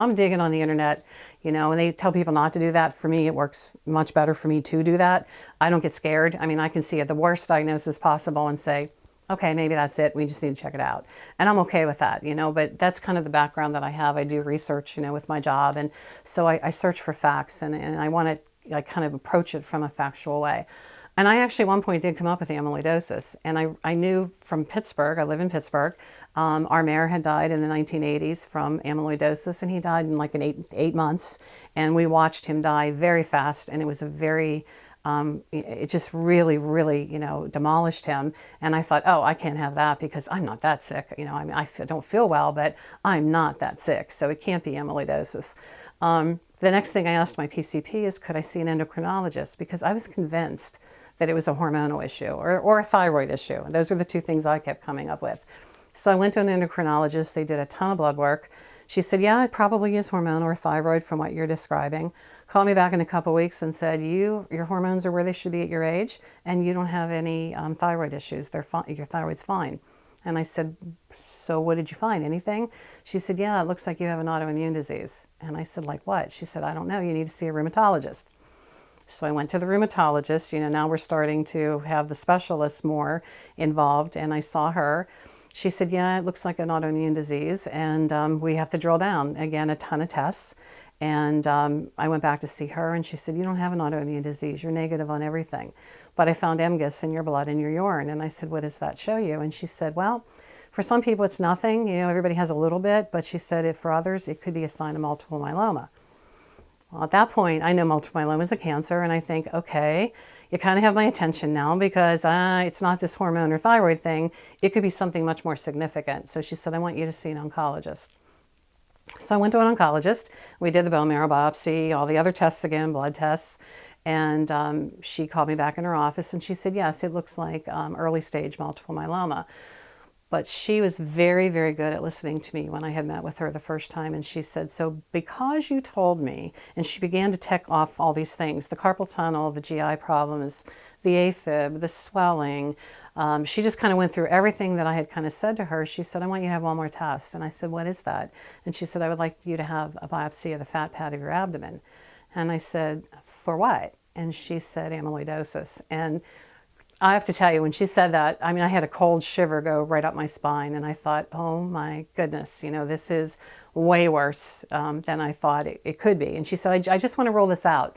I'm digging on the internet, and they tell people not to do that. For me, it works much better for me to do that. I don't get scared. I mean, I can see at the worst diagnosis possible and say, okay, maybe that's it. We just need to check it out. And I'm okay with that, but that's kind of the background that I have. I do research, with my job. And so I search for facts and I want to kind of approach it from a factual way. And I actually at one point did come up with amyloidosis. And I knew from Pittsburgh, I live in Pittsburgh, our mayor had died in the 1980s from amyloidosis, and he died in like eight months. And we watched him die very fast, and it was a very, it just really, really, demolished him. And I thought, oh, I can't have that because I'm not that sick. I mean, don't feel well, but I'm not that sick. So it can't be amyloidosis. The next thing I asked my PCP is, could I see an endocrinologist? Because I was convinced that it was a hormonal issue or a thyroid issue. Those are the two things I kept coming up with. So I went to an endocrinologist. They did a ton of blood work. She said, yeah, it probably is hormonal or thyroid from what you're describing. Called me back in a couple of weeks and said, your hormones are where they should be at your age, and you don't have any thyroid issues. Your thyroid's fine. And I said, so what did you find? Anything? She said, yeah, it looks like you have an autoimmune disease. And I said, like what? She said, I don't know. You need to see a rheumatologist. So I went to the rheumatologist. Now we're starting to have the specialists more involved, and I saw her. She said, yeah, it looks like an autoimmune disease, and we have to drill down. Again, a ton of tests. And I went back to see her, and she said, you don't have an autoimmune disease. You're negative on everything. But I found MGUS in your blood and your urine. And I said, what does that show you? And she said, well, for some people it's nothing. Everybody has a little bit. But she said, if for others, it could be a sign of multiple myeloma. Well, at that point, I know multiple myeloma is a cancer, and I think, okay, you kind of have my attention now because it's not this hormone or thyroid thing. It could be something much more significant. So she said, I want you to see an oncologist. So I went to an oncologist. We did the bone marrow biopsy, all the other tests again, blood tests. And she called me back in her office and she said, yes, it looks like early stage multiple myeloma. But she was very, very good at listening to me when I had met with her the first time. And she said, so because you told me, and she began to tick off all these things, the carpal tunnel, the GI problems, the AFib, the swelling. She just kind of went through everything that I had kind of said to her. She said, I want you to have one more test. And I said, what is that? And she said, I would like you to have a biopsy of the fat pad of your abdomen. And I said, for what? And she said, amyloidosis. And I have to tell you, when she said that, I mean, I had a cold shiver go right up my spine, and I thought, oh my goodness, this is way worse than I thought it could be. And she said, I just want to roll this out.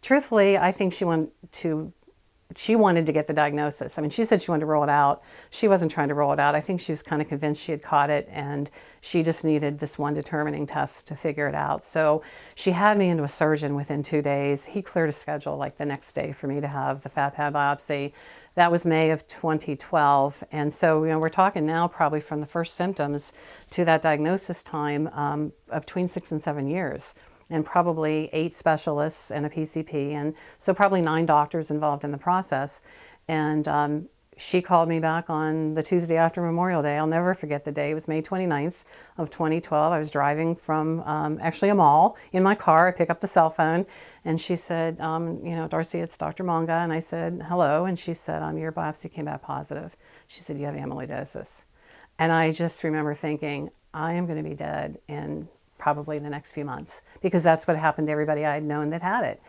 Truthfully, I think she wanted to get the diagnosis. I mean, she said she wanted to roll it out. She wasn't trying to roll it out. I think she was kind of convinced she had caught it, and she just needed this one determining test to figure it out. So she had me into a surgeon within 2 days. He cleared a schedule like the next day for me to have the fat pad biopsy. That was May of 2012. And so, we're talking now probably from the first symptoms to that diagnosis time of between 6 and 7 years. And probably 8 specialists and a PCP, and so probably 9 doctors involved in the process. And she called me back on the Tuesday after Memorial Day. I'll never forget the day. It was May 29th of 2012. I was driving from actually a mall in my car. I pick up the cell phone, and she said, Darcy, it's Dr. Monga. And I said, hello. And she said, your biopsy came back positive. She said, you have amyloidosis. And I just remember thinking, I am going to be dead in probably the next few months, because that's what happened to everybody I had known that had it.